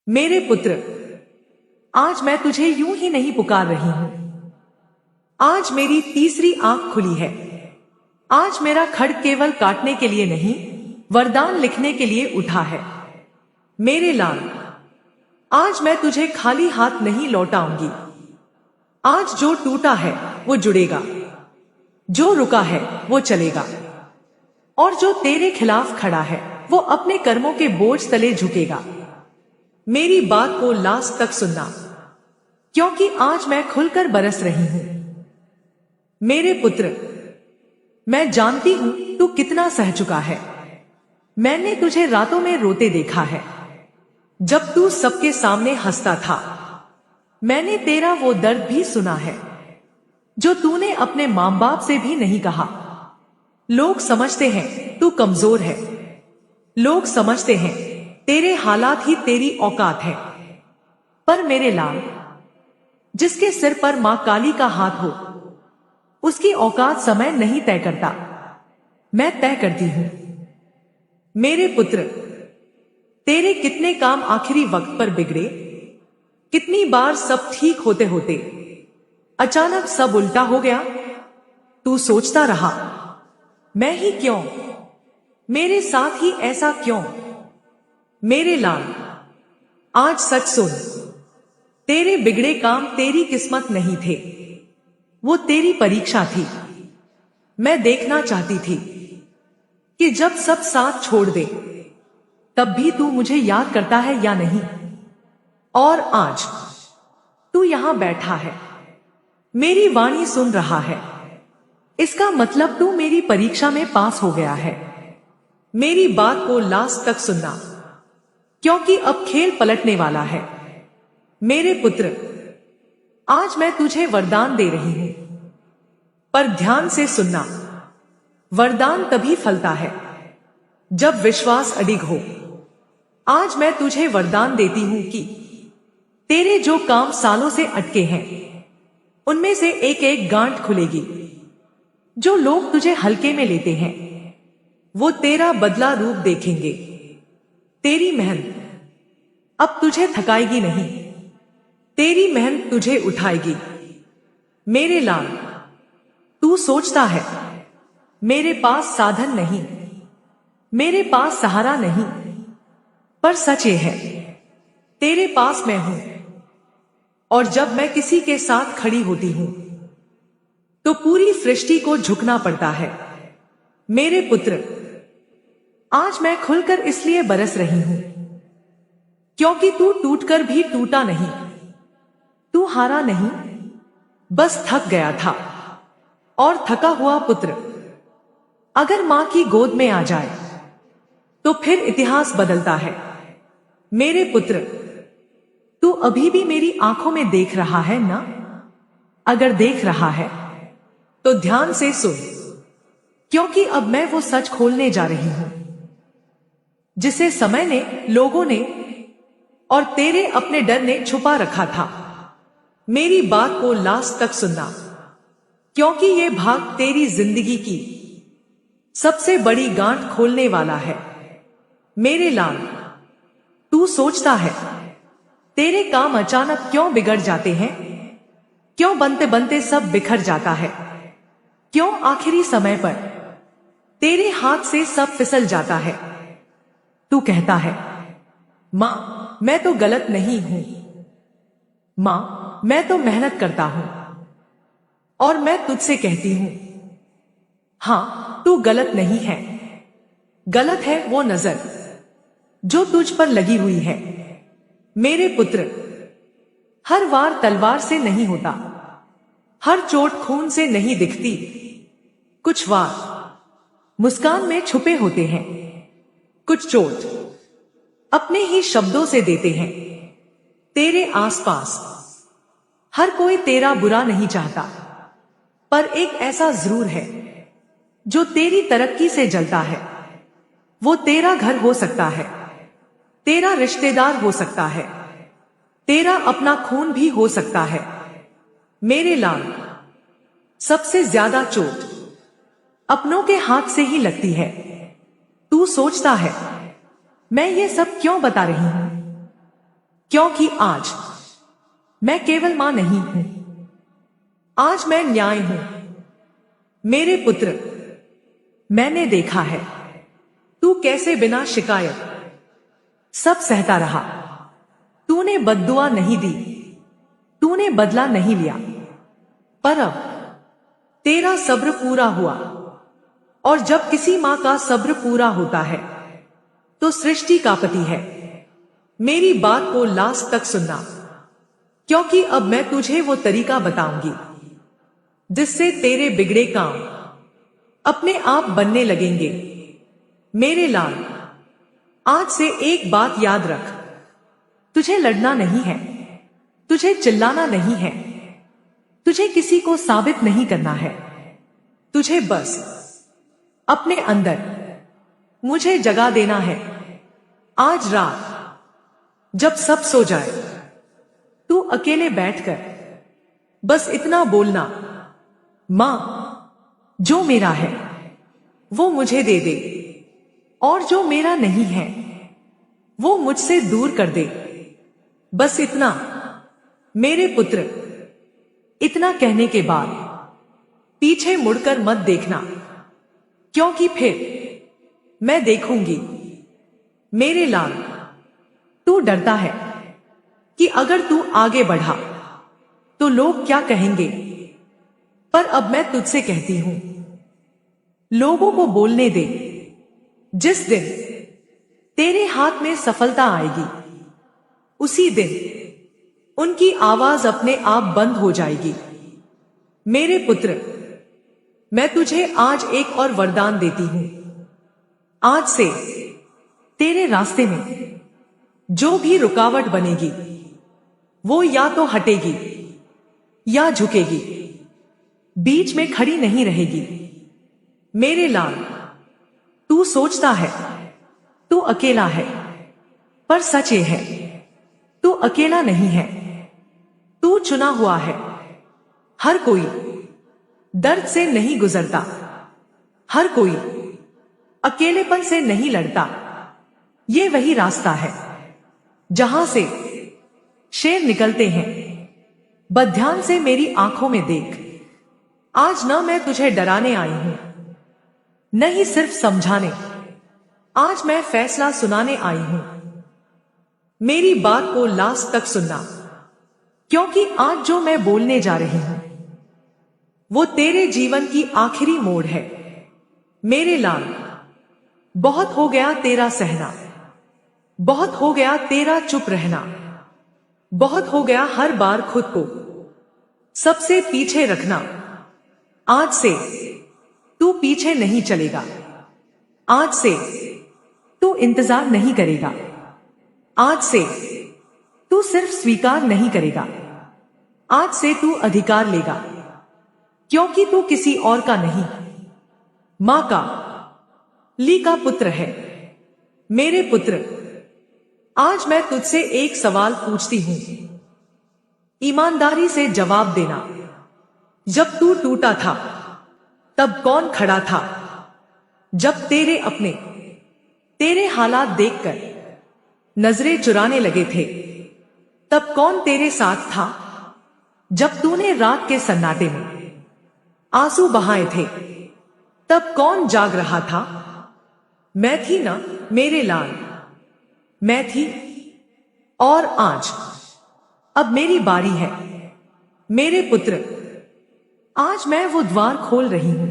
मेरे पुत्र, आज मैं तुझे यूं ही नहीं पुकार रही हूं। आज मेरी तीसरी आंख खुली है। आज मेरा खड्ग केवल काटने के लिए नहीं, वरदान लिखने के लिए उठा है। मेरे लाल, आज मैं तुझे खाली हाथ नहीं लौटाऊंगी। आज जो टूटा है वो जुड़ेगा, जो रुका है वो चलेगा, और जो तेरे खिलाफ खड़ा है वो अपने कर्मों के बोझ तले झुकेगा। मेरी बात को लास्ट तक सुनना, क्योंकि आज मैं खुलकर बरस रही हूं। मेरे पुत्र, मैं जानती हूं तू कितना सह चुका है। मैंने तुझे रातों में रोते देखा है, जब तू सबके सामने हंसता था। मैंने तेरा वो दर्द भी सुना है जो तूने अपने मां बाप से भी नहीं कहा। लोग समझते हैं तू कमजोर है। लोग समझते हैं तेरे हालात ही तेरी औकात है। पर मेरे लाल, जिसके सिर पर मां काली का हाथ हो, उसकी औकात समय नहीं तय करता, मैं तय करती हूं। मेरे पुत्र, तेरे कितने काम आखिरी वक्त पर बिगड़े। कितनी बार सब ठीक होते होते अचानक सब उल्टा हो गया। तू सोचता रहा, मैं ही क्यों, मेरे साथ ही ऐसा क्यों। मेरे लाल, आज सच सुन, तेरे बिगड़े काम तेरी किस्मत नहीं थे, वो तेरी परीक्षा थी। मैं देखना चाहती थी कि जब सब साथ छोड़ दे, तब भी तू मुझे याद करता है या नहीं। और आज तू यहां बैठा है, मेरी वाणी सुन रहा है। इसका मतलब तू मेरी परीक्षा में पास हो गया है। मेरी बात को लास्ट तक सुनना, क्योंकि अब खेल पलटने वाला है। मेरे पुत्र, आज मैं तुझे वरदान दे रही हूं, पर ध्यान से सुनना। वरदान तभी फलता है जब विश्वास अडिग हो। आज मैं तुझे वरदान देती हूं कि तेरे जो काम सालों से अटके हैं, उनमें से एक एक गांठ खुलेगी। जो लोग तुझे हल्के में लेते हैं, वो तेरा बदला रूप देखेंगे। तेरी मेहनत अब तुझे थकाएगी नहीं, तेरी मेहनत तुझे उठाएगी। मेरे लाल, तू सोचता है मेरे पास साधन नहीं, मेरे पास सहारा नहीं, पर सच ये है, तेरे पास मैं हूं। और जब मैं किसी के साथ खड़ी होती हूं, तो पूरी सृष्टि को झुकना पड़ता है। मेरे पुत्र, आज मैं खुलकर इसलिए बरस रही हूं, क्योंकि तू टूटकर भी टूटा नहीं, तू हारा नहीं, बस थक गया था। और थका हुआ पुत्र अगर मां की गोद में आ जाए, तो फिर इतिहास बदलता है। मेरे पुत्र, तू अभी भी मेरी आंखों में देख रहा है ना? अगर देख रहा है तो ध्यान से सुन, क्योंकि अब मैं वो सच खोलने जा रही हूं जिसे समय ने, लोगों ने और तेरे अपने डर ने छुपा रखा था। मेरी बात को लास्ट तक सुनना, क्योंकि ये भाग तेरी जिंदगी की सबसे बड़ी गांठ खोलने वाला है। मेरे लाल, तू सोचता है तेरे काम अचानक क्यों बिगड़ जाते हैं, क्यों बनते बनते सब बिखर जाता है, क्यों आखिरी समय पर तेरे हाथ से सब फिसल जाता है। तू कहता है, मां मैं तो गलत नहीं हूं, मां मैं तो मेहनत करता हूं। और मैं तुझसे कहती हूं, हां तू गलत नहीं है। गलत है वो नजर जो तुझ पर लगी हुई है। मेरे पुत्र, हर वार तलवार से नहीं होता, हर चोट खून से नहीं दिखती। कुछ वार मुस्कान में छुपे होते हैं, कुछ चोट अपने ही शब्दों से देते हैं। तेरे आसपास हर कोई तेरा बुरा नहीं चाहता, पर एक ऐसा जरूर है जो तेरी तरक्की से जलता है। वो तेरा घर हो सकता है, तेरा रिश्तेदार हो सकता है, तेरा अपना खून भी हो सकता है। मेरे लाल, सबसे ज्यादा चोट अपनों के हाथ से ही लगती है। तू सोचता है मैं ये सब क्यों बता रही हूं, क्योंकि आज मैं केवल मां नहीं हूं, आज मैं न्याय हूं। मेरे पुत्र, मैंने देखा है तू कैसे बिना शिकायत सब सहता रहा। तूने बद्दुआ नहीं दी, तूने बदला नहीं लिया, पर अब तेरा सब्र पूरा हुआ। और जब किसी मां का सब्र पूरा होता है तो सृष्टि कांपती है। मेरी बात को लास्ट तक सुनना, क्योंकि अब मैं तुझे वो तरीका बताऊंगी जिससे तेरे बिगड़े काम अपने आप बनने लगेंगे। मेरे लाल, आज से एक बात याद रख, तुझे लड़ना नहीं है, तुझे चिल्लाना नहीं है, तुझे किसी को साबित नहीं करना है। तुझे बस अपने अंदर मुझे जगा देना है। आज रात जब सब सो जाए, तू अकेले बैठकर बस इतना बोलना, मां, जो मेरा है वो मुझे दे दे, और जो मेरा नहीं है वो मुझसे दूर कर दे। बस इतना मेरे पुत्र। इतना कहने के बाद पीछे मुड़कर मत देखना, क्योंकि फिर मैं देखूंगी। मेरे लाल, तू डरता है कि अगर तू आगे बढ़ा तो लोग क्या कहेंगे, पर अब मैं तुझसे कहती हूं, लोगों को बोलने दे। जिस दिन तेरे हाथ में सफलता आएगी, उसी दिन उनकी आवाज अपने आप बंद हो जाएगी। मेरे पुत्र, मैं तुझे आज एक और वरदान देती हूं। आज से तेरे रास्ते में जो भी रुकावट बनेगी वो या तो हटेगी या झुकेगी, बीच में खड़ी नहीं रहेगी। मेरे लाल, तू सोचता है तू अकेला है, पर सच ये है तू अकेला नहीं है, तू चुना हुआ है। हर कोई दर्द से नहीं गुजरता, हर कोई अकेलेपन से नहीं लड़ता। ये वही रास्ता है जहां से शेर निकलते हैं। बस ध्यान से मेरी आंखों में देख। आज ना मैं तुझे डराने आई हूं, नहीं सिर्फ समझाने। आज मैं फैसला सुनाने आई हूं। मेरी बात को लास्ट तक सुनना, क्योंकि आज जो मैं बोलने जा रही हूं वो तेरे जीवन की आखिरी मोड़ है। मेरे लाल, बहुत हो गया तेरा सहना, बहुत हो गया तेरा चुप रहना, बहुत हो गया हर बार खुद को सबसे पीछे रखना। आज से तू पीछे नहीं चलेगा, आज से तू इंतजार नहीं करेगा, आज से तू सिर्फ स्वीकार नहीं करेगा, आज से तू अधिकार लेगा, क्योंकि तू किसी और का नहीं, मां का, ली का पुत्र है। मेरे पुत्र, आज मैं तुझसे एक सवाल पूछती हूं, ईमानदारी से जवाब देना। जब तू टूटा था तब कौन खड़ा था? जब तेरे अपने तेरे हालात देखकर नजरें चुराने लगे थे तब कौन तेरे साथ था? जब तूने रात के सन्नाटे में आंसू बहाए थे तब कौन जाग रहा था? मैं थी ना मेरे लाल, मैं थी। और आज अब मेरी बारी है। मेरे पुत्र, आज मैं वो द्वार खोल रही हूं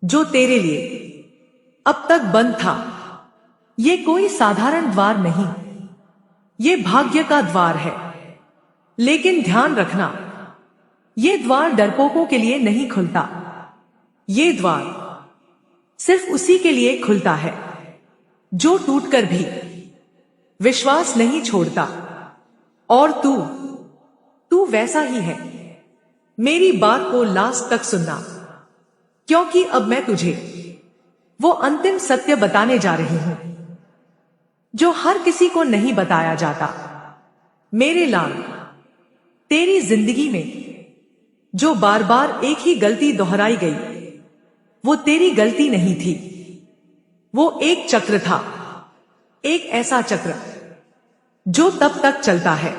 जो तेरे लिए अब तक बंद था। ये कोई साधारण द्वार नहीं, ये भाग्य का द्वार है। लेकिन ध्यान रखना, ये द्वार डरपोकों के लिए नहीं खुलता। ये द्वार सिर्फ उसी के लिए खुलता है जो टूटकर भी विश्वास नहीं छोड़ता। और तू वैसा ही है। मेरी बात को लास्ट तक सुनना, क्योंकि अब मैं तुझे वो अंतिम सत्य बताने जा रही हूं जो हर किसी को नहीं बताया जाता। मेरे लाल, तेरी जिंदगी में जो बार बार एक ही गलती दोहराई गई वो तेरी गलती नहीं थी, वो एक चक्र था। एक ऐसा चक्र जो तब तक चलता है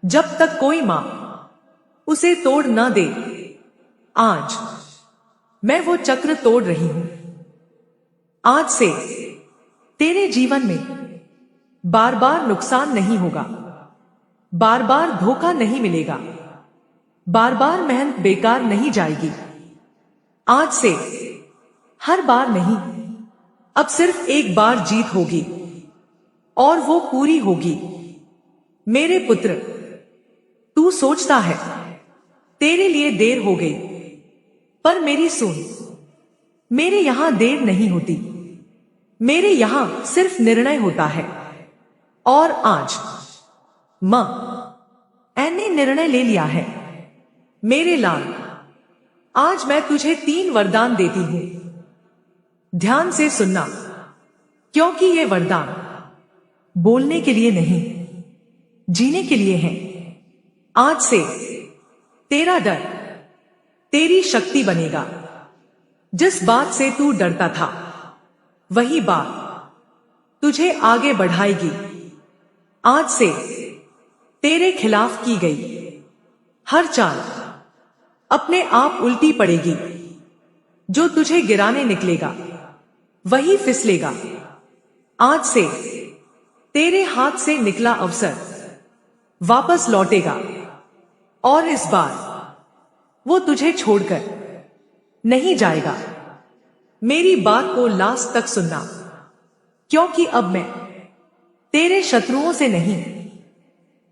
जब तक कोई मां उसे तोड़ न दे। आज मैं वो चक्र तोड़ रही हूं। आज से तेरे जीवन में बार बार नुकसान नहीं होगा, बार बार धोखा नहीं मिलेगा, बार बार मेहनत बेकार नहीं जाएगी। आज से हर बार नहीं, अब सिर्फ एक बार जीत होगी और वो पूरी होगी। मेरे पुत्र, तू सोचता है तेरे लिए देर हो गई, पर मेरी सुन, मेरे यहां देर नहीं होती। मेरे यहां सिर्फ निर्णय होता है। और आज मां ने निर्णय ले लिया है। मेरे लाल, आज मैं तुझे 3 वरदान देती हूं। ध्यान से सुनना, क्योंकि ये वरदान बोलने के लिए नहीं, जीने के लिए है। आज से तेरा डर तेरी शक्ति बनेगा। जिस बात से तू डरता था, वही बात तुझे आगे बढ़ाएगी। आज से तेरे खिलाफ की गई हर चाल अपने आप उल्टी पड़ेगी। जो तुझे गिराने निकलेगा, वही फिसलेगा। आज से तेरे हाथ से निकला अवसर वापस लौटेगा, और इस बार वो तुझे छोड़कर नहीं जाएगा। मेरी बात को लास्ट तक सुनना, क्योंकि अब मैं तेरे शत्रुओं से नहीं,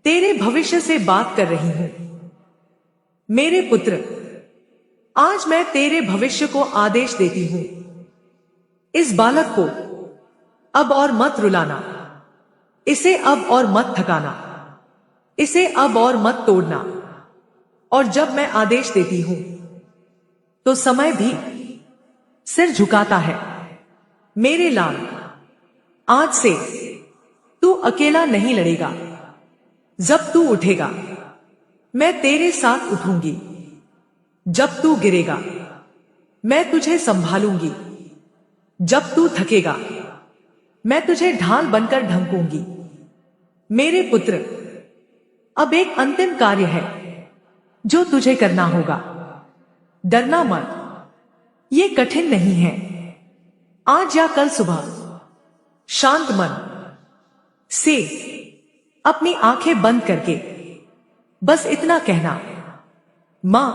तेरे भविष्य से बात कर रही हूं। मेरे पुत्र, आज मैं तेरे भविष्य को आदेश देती हूं। इस बालक को अब और मत रुलाना, इसे अब और मत थकाना, इसे अब और मत तोड़ना। और जब मैं आदेश देती हूं, तो समय भी सिर झुकाता है। मेरे लाल, आज से तू अकेला नहीं लड़ेगा। जब तू उठेगा, मैं तेरे साथ उठूंगी। जब तू गिरेगा, मैं तुझे संभालूंगी। जब तू थकेगा, मैं तुझे ढाल बनकर ढंकूंगी। मेरे पुत्र, अब एक अंतिम कार्य है जो तुझे करना होगा। डरना मत, ये कठिन नहीं है। आज या कल सुबह शांत मन से अपनी आंखें बंद करके बस इतना कहना, मां,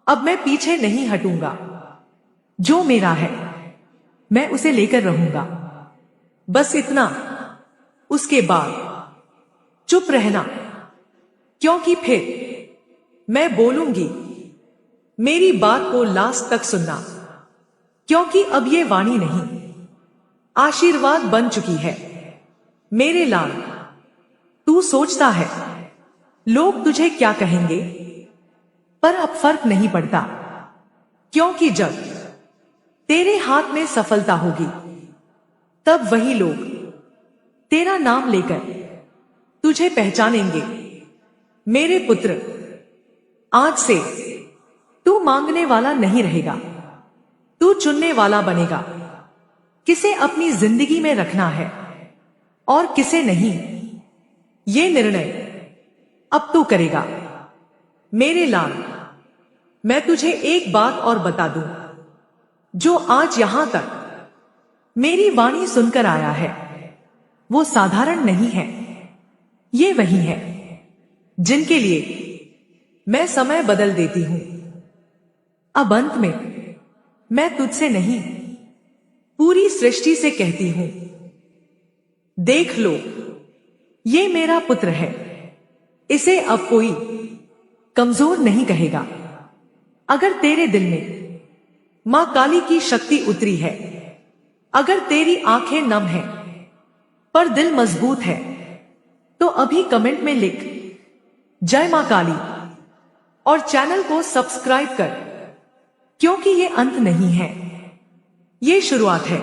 अब मैं पीछे नहीं हटूंगा। जो मेरा है, मैं उसे लेकर रहूंगा। बस इतना। उसके बाद चुप रहना, क्योंकि फिर मैं बोलूंगी। मेरी बात को लास्ट तक सुनना, क्योंकि अब ये वाणी नहीं, आशीर्वाद बन चुकी है। मेरे लाल, तू सोचता है लोग तुझे क्या कहेंगे, पर अब फर्क नहीं पड़ता, क्योंकि जब तेरे हाथ में सफलता होगी, तब वही लोग तेरा नाम लेकर तुझे पहचानेंगे। मेरे पुत्र, आज से तू मांगने वाला नहीं रहेगा, तू चुनने वाला बनेगा। किसे अपनी जिंदगी में रखना है और किसे नहीं, ये निर्णय अब तू करेगा। मेरे लाल, मैं तुझे एक बात और बता दूं। जो आज यहां तक मेरी वाणी सुनकर आया है, वो साधारण नहीं है। ये वही है जिनके लिए मैं समय बदल देती हूं। अब अंत में मैं तुझसे नहीं, पूरी सृष्टि से कहती हूं, देख लो, ये मेरा पुत्र है। इसे अब कोई कमजोर नहीं कहेगा। अगर तेरे दिल में मां काली की शक्ति उतरी है, अगर तेरी आंखें नम हैं, पर दिल मजबूत है, तो अभी कमेंट में लिख जय मां काली और चैनल को सब्सक्राइब कर, क्योंकि ये अंत नहीं है, ये शुरुआत है।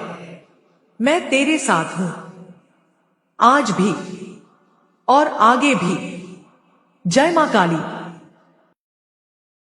मैं तेरे साथ हूं, आज भी और आगे भी। जय मां काली।